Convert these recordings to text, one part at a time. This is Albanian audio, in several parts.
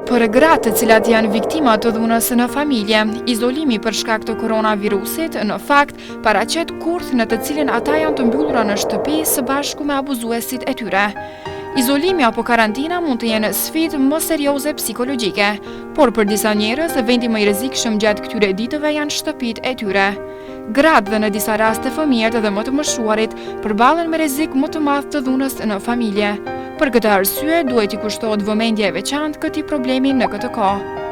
Për gratë të cilat janë viktima të dhunës në familje, izolimi për shkak të koronavirusit, në fakt, paraqet kurth në të cilin ata janë të mbyllura në shtëpi së bashku me abuzuesit e tyre. Izolimi apo karantina mund të jenë sfidë më serioze psikologjike, por për disa njerëz, vendi më i rrezikshëm gjatë këtyre ditëve janë shtëpitë e tyre. Gratë dhe në disa raste fëmijët dhe më të moshuarit përballen me rrezik më të madh të dhunës në familje. Për këtë arsye, duhet i kushtohet vëmendje e veçantë këtij problemi në këtë kohë.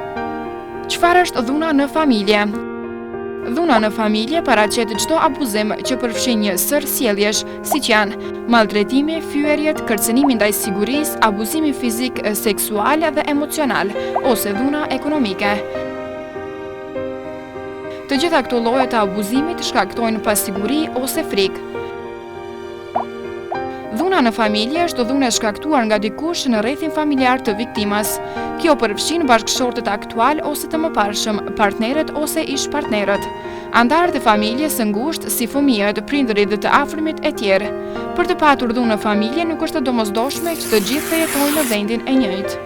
Çfarë është dhuna në familje? Dhuna në familje paraqet çdo abuzim që përfshin një sër sjelljesh, siç janë maltretimi, fyerjet, kërcënimi ndaj sigurisë, abuzimi fizik, seksual dhe emocional, ose dhuna ekonomike. Të gjitha këto lloje të abuzimit shkaktojnë pasiguri ose frikë. Dhuna në familje është dhunë e shkaktuar nga dikush në rrethin familjar të viktimës. Kjo përfshin bashkëshortët aktual ose të mëparshëm, partnerët ose ish-partnerët, anëtarët e familjes së ngushtë si fëmijët, prindërit dhe të afërmit e tjerë. Për të patur dhunë në familje nuk është e domosdoshme që të gjithë të jetojnë në vendin e njëjtë.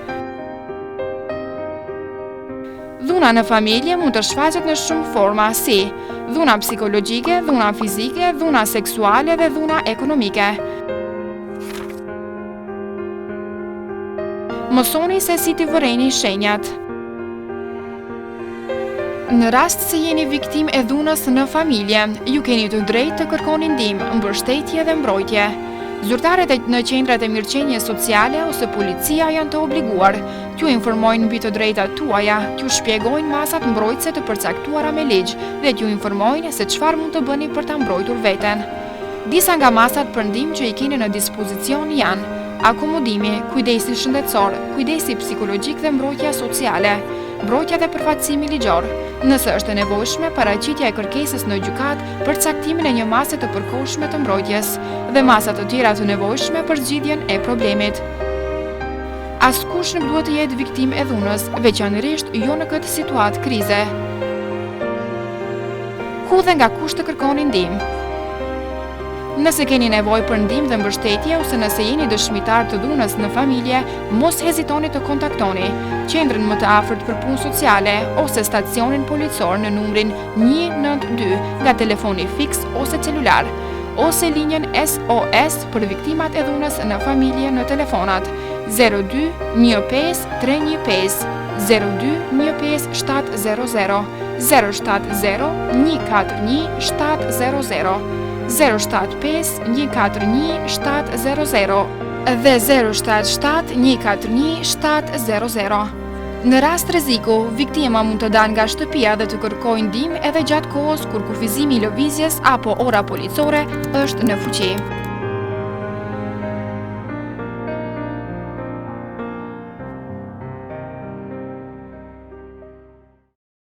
Dhuna në familje mund të shfaqet në shumë forma si dhuna psikologjike, dhuna fizike, dhuna seksuale dhe dhuna ekonomike. Mësoni se si t'i vërejni shenjat. Në rast se jeni viktim e dhunës në familje, ju keni të drejtë të kërkoni ndihmë, mbështetje dhe mbrojtje. Zyrtarët në qendrat e mirëqenie sociale ose policia janë të obliguar t'ju informojnë mbi të drejtat tuaja, t'ju shpjegojnë masat mbrojtëse të përcaktuara me ligj dhe t'ju informojnë se çfarë mund të bëni për ta mbrojtur veten. Disa nga masat për ndihmë që i keni në dispozicion janë akomodimi, kujdesi shëndetësor, kujdesi psikologjik dhe mbrojtja sociale, mbrojtja dhe përfaqësimi ligjor. Nëse është e nevojshme, paraqitja e kërkesës në gjykat për caktimin e një mase të përkohshme të mbrojtjes dhe masa të tjera të nevojshme për zgjidhjen e problemit. Askush nuk duhet të jetë viktimë e dhunës, veçanërisht jo në këtë situatë krize. Ku dhe nga kush të kërkoni ndihmë? Nëse keni nevojë për ndihmë dhe mbështetje ose nëse jeni dëshmitar të dhunës në familje, mos hezitoni të kontaktoni qendrën më të afërt për punë sociale ose stacionin policor në numrin 192 nga telefoni fiks ose celular, ose linjën SOS për viktimat e dhunës në familje në telefonat 02 15 315 02 15 700 070 141 700 075 141 700 dhe 077 141 700. Në rast rreziku, viktima mund të dalë nga shtëpia dhe të kërkojë ndihmë edhe gjatë kohës kur kufizimi i lëvizjes apo ora policore është në fuqi.